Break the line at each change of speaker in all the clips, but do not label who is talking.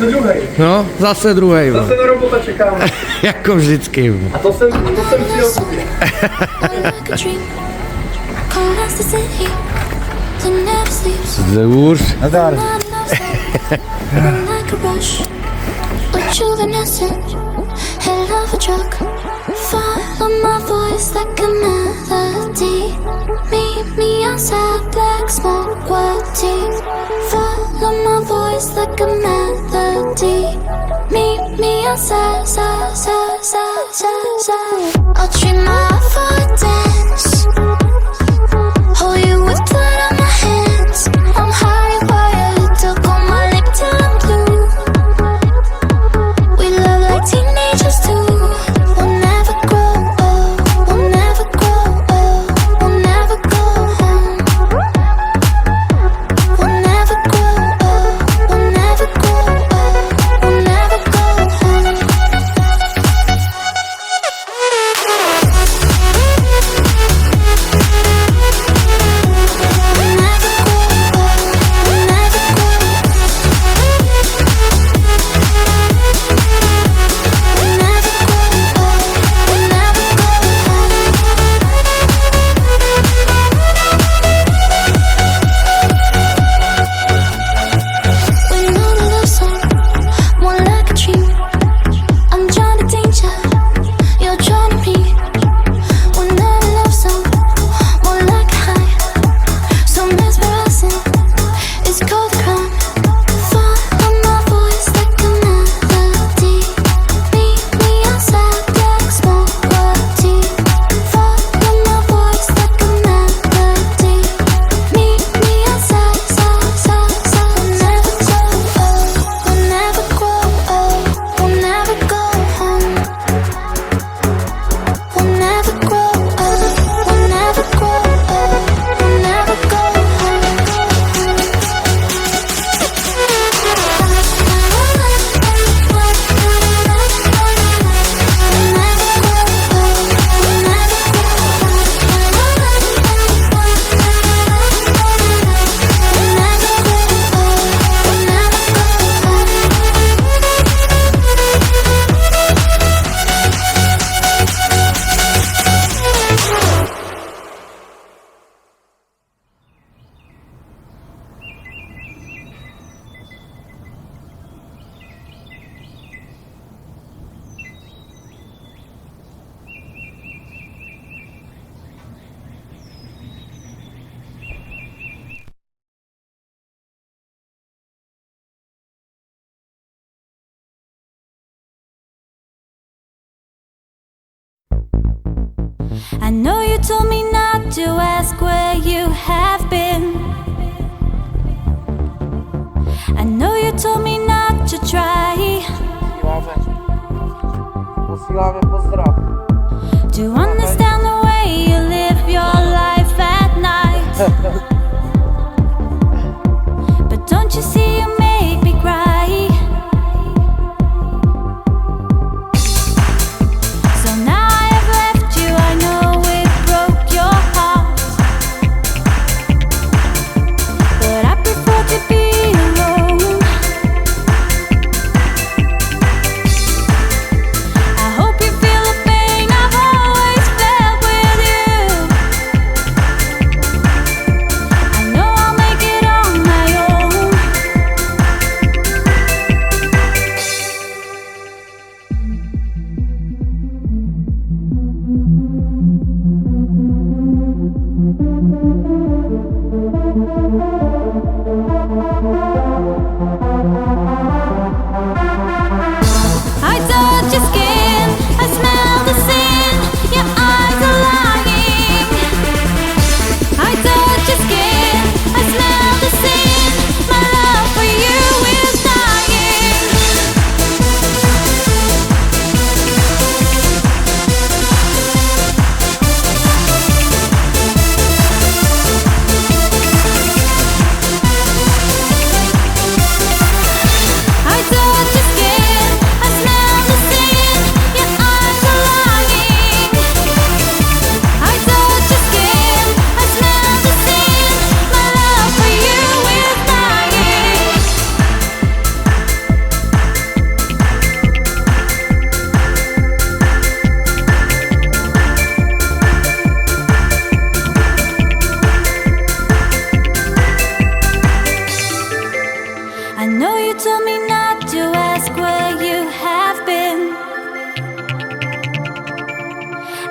Zase druhej.
No, zase druhej.
Zase na robota čekáme.
Jako vždycky.
A to jsem přijel sobě.
Zůř.
Nadár.
Follow my voice like a melody. Meet me outside, black smoke, white tea. Follow my voice like a melody. Meet me outside, side, side, side, side, side. I'll treat my for dance. Hold you with blood on my hands. I'm high wired, took on my lip till I'm blue. We love like teenagers too.
I know you told me not to ask where you have been. I know you told me not to try
Posíláme pozdrav.
to understand the way you live your life at night. But don't you see you make me cry? So now I have left you, I know it broke your heart, but I prefer to be alone. I hope you feel the pain I've always felt with you.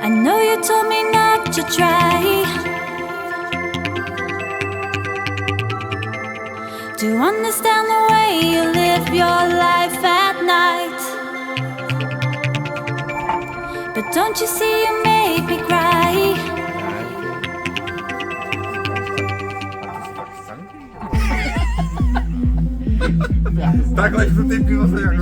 I know you told me not to try to understand the way you live your life at night. But don't you see you made me cry?
Tak, ale do tej piwo sobie jak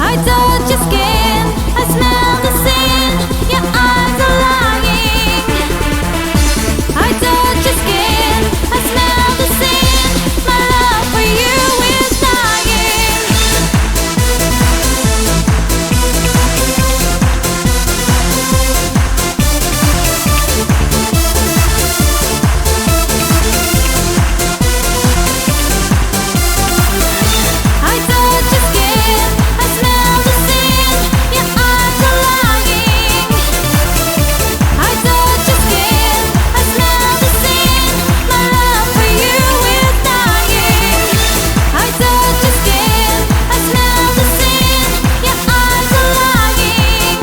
I touch your skin, I smell the sin, your eyes are lying. I touch your skin, I smell the sin, my love for you is dying. I touch your skin, I smell the sin, your eyes are lying. I touch your skin, I smell the sin, my love for you is dying. I touch your skin, I smell the sin, your eyes are lying.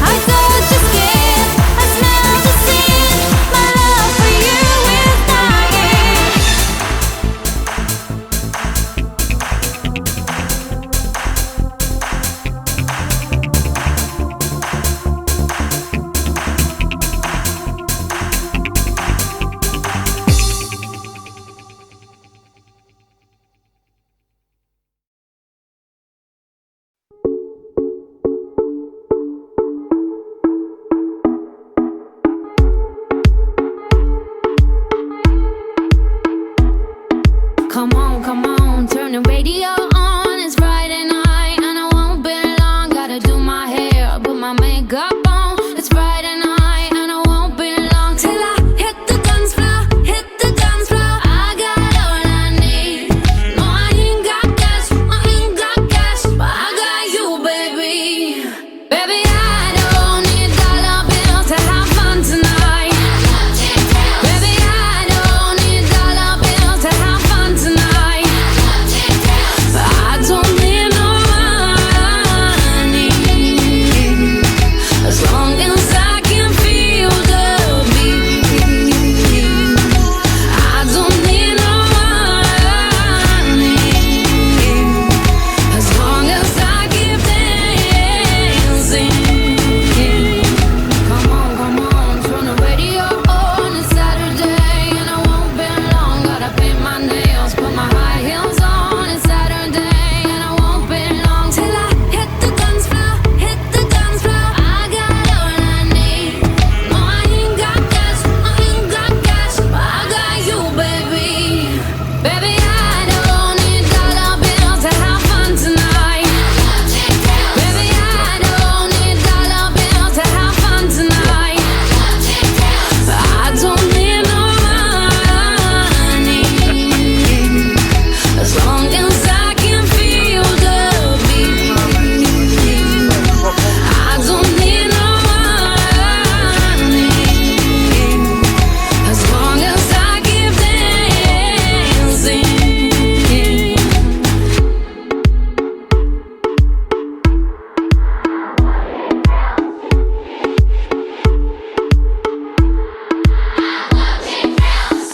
I touch your skin, I smell the sin, my love for you is dying. Come on, turn the radio on. It's Friday night and I won't be long. Gotta do my hair, put my makeup on. It's Friday night and I won't be long till I hit the dance floor, hit the dance floor. I got all I need. No, I ain't got cash, but I got you, baby. Baby, I don't need dollar bills to have fun tonight. Baby, I don't need dollar bills to have fun tonight. I don't need no money as long as I can feel the beat. I don't need no money as long as I keep dancing. Come on, turn the radio on. It's Saturday and I won't be long. Gotta paint my nails, put my high heels on. It's Saturday and I won't be long till I hit the dance floor, hit the dance floor. I got all I need. No, I ain't got cash, but I got you, baby. Baby, I don't need dollar bills to have fun tonight. Baby, I don't need dollar bills to have fun tonight. I don't need no money as long as I can feel the beat. I don't need no money as long as I keep dancing.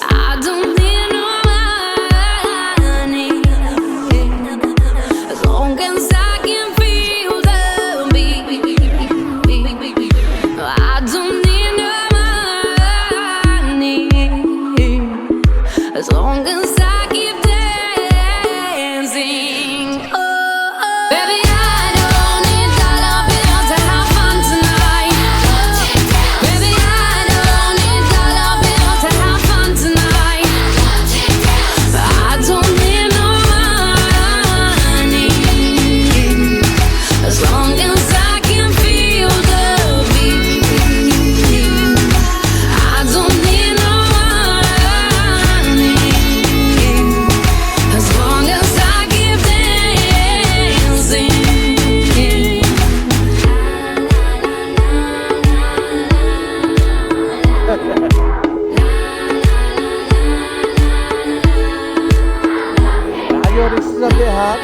I don't need no money as long as I can feel the beat. I don't need no money as long as I keep dancing. Oh, baby, I don't need dollar bills to have fun tonight. Baby, I don't need dollar bills to have fun tonight. I don't need no money as long as I can feel the beat. I don't need no money
zaběhat.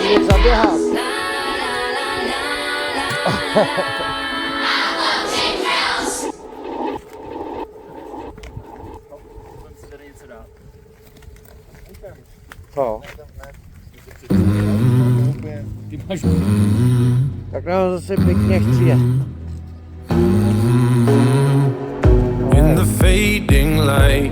Jít zaběhat. Co? Tak nám zase pěkně chci.
In the fading light,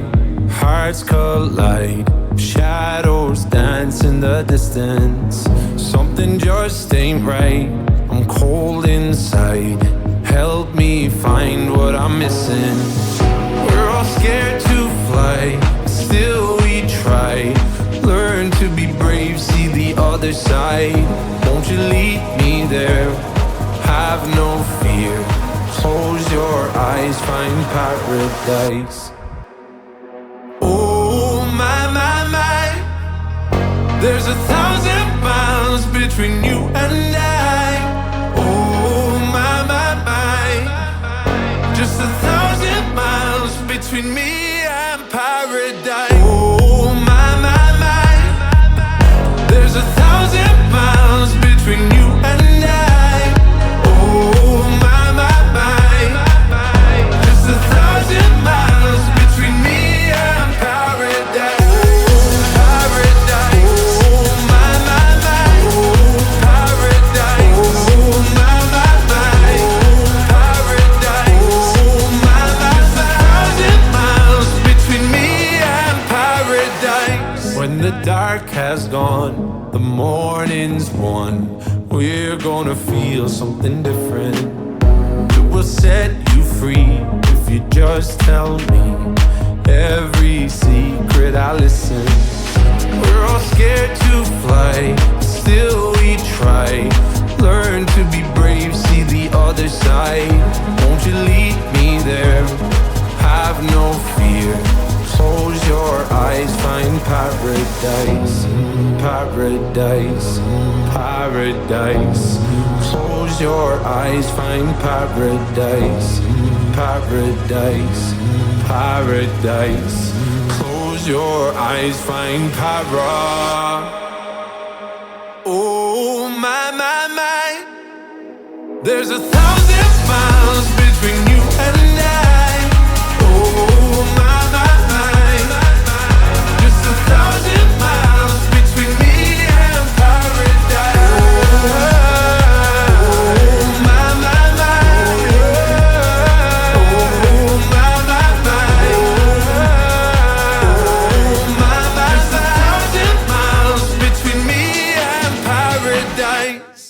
hearts collide. Shadows dance in the distance. Something just ain't right. I'm cold inside. Help me find what I'm missing. We're all scared to fly, still we try. Learn to be brave, see the other side. Won't you lead me there? Have no fear. Close your eyes, find paradise. Oh my, my, my. There's 1,000 miles between you and I. Oh my, my, my. Just 1,000 miles between me and paradise. Oh my, my, my. There's 1,000 miles between you and I. Oh my, my, my. Just 1,000 miles between me and paradise. Paradise. Oh my, my, my. Paradise. Oh my, my, my. Paradise. Oh my, my, my. 1,000 miles between me and paradise. When the dark has gone, the morning's won. We're gonna feel something different. It will set you free if you just tell me every secret. I listen. We're all scared to fly, still we try. Learn to be brave, see the other side. Won't you lead me there? Have no fear. Close your eyes, find paradise. Paradise, paradise. Close your eyes, find paradise. Paradise, paradise. Close your eyes, find para. Oh my, my, my. There's 1,000 miles between you and I. Oh my, my, my. Just 1,000 miles between me and paradise. Oh my, my, my. Oh my, my, my. Oh my, my, my. 1,000 miles between me and paradise.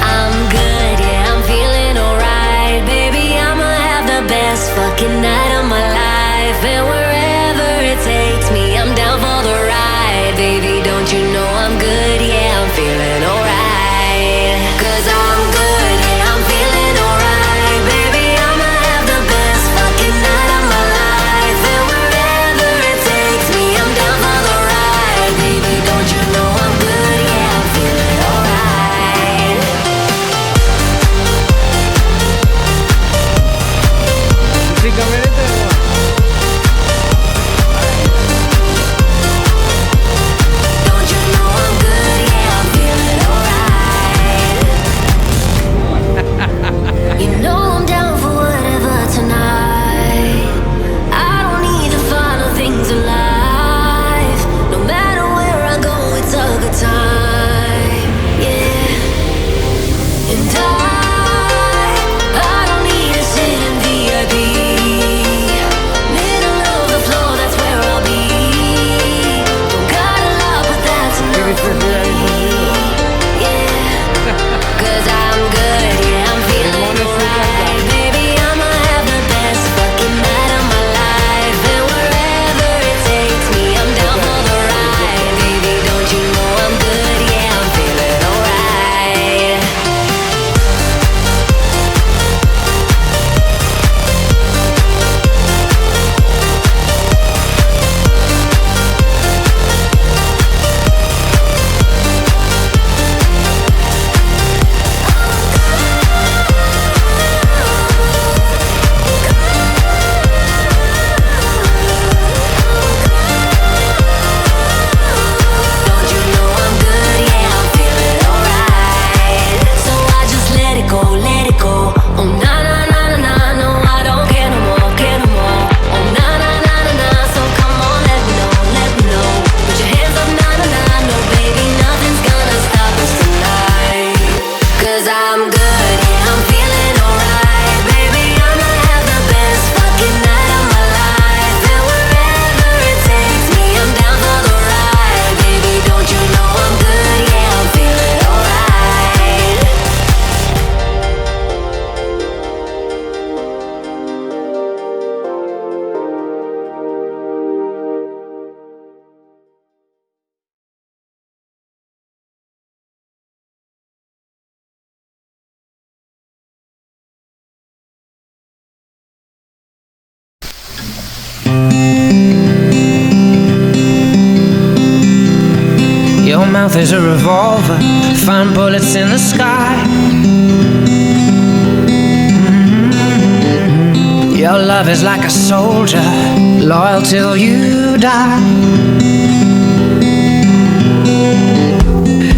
I'm good, yeah, I'm feeling alright. Baby, I'ma have the best fucking night of my life. And wherever it takes me, I'm down for the ride. Baby, don't you know I'm good, yeah, I'm feeling alright. 'Cause I'm good, yeah, I'm feeling alright. Baby, I'ma have the best fucking night of my life. And wherever it takes me, I'm down for the ride. Baby, don't you know I'm good, yeah, I'm feeling alright.
Ty kamery to je.
is a revolver, find bullets in the sky. Your love is like a soldier, loyal till you die.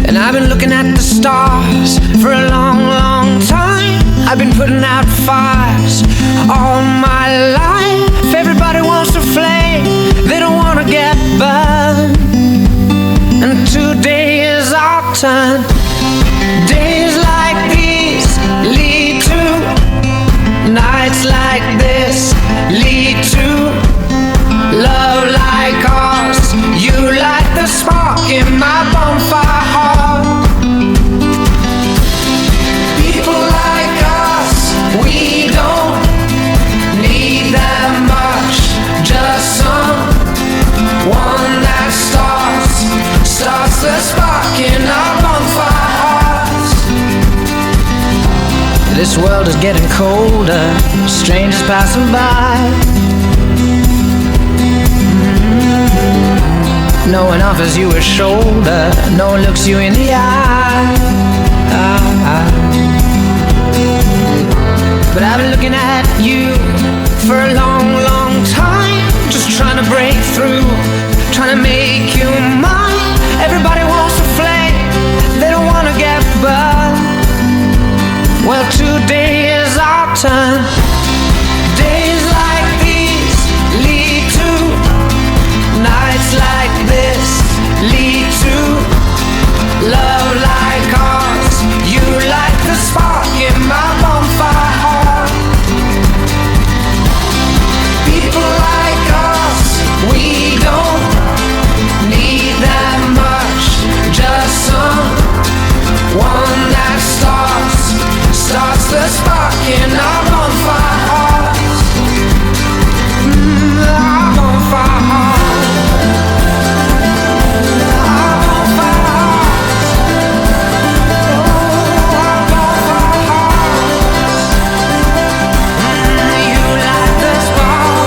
And I've been looking at the stars for a long, long time. I've been putting out fires all my life. Everybody wants to flame, they don't want to get burned. And today is our turn. Days like these lead to nights like this, lead to love like ours. You light the spark in my bonfire heart. People like us, we don't need that much, just someone that starts the spark in our bonfire hearts. This world is getting colder, strangers passing by. No one offers you a shoulder, no one looks you in the eye. But I've been looking at you for a long, long time, just trying to break through, trying to make you mine. Everybody wants to flame, they don't want to get burned. Well, today is our turn. Days like these lead to nights like this, lead to love like ours. You light the spark in my bonfire heart. People like us, we don't need that much, just someone that starts the spark in our bonfire hearts. Our bonfire hearts. Our bonfire hearts. Oh, our bonfire hearts. You light the spark.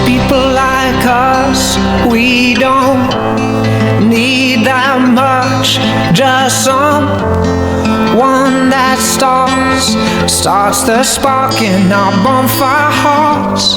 People like us, we don't need that much, just someone that starts the spark in our bonfire hearts.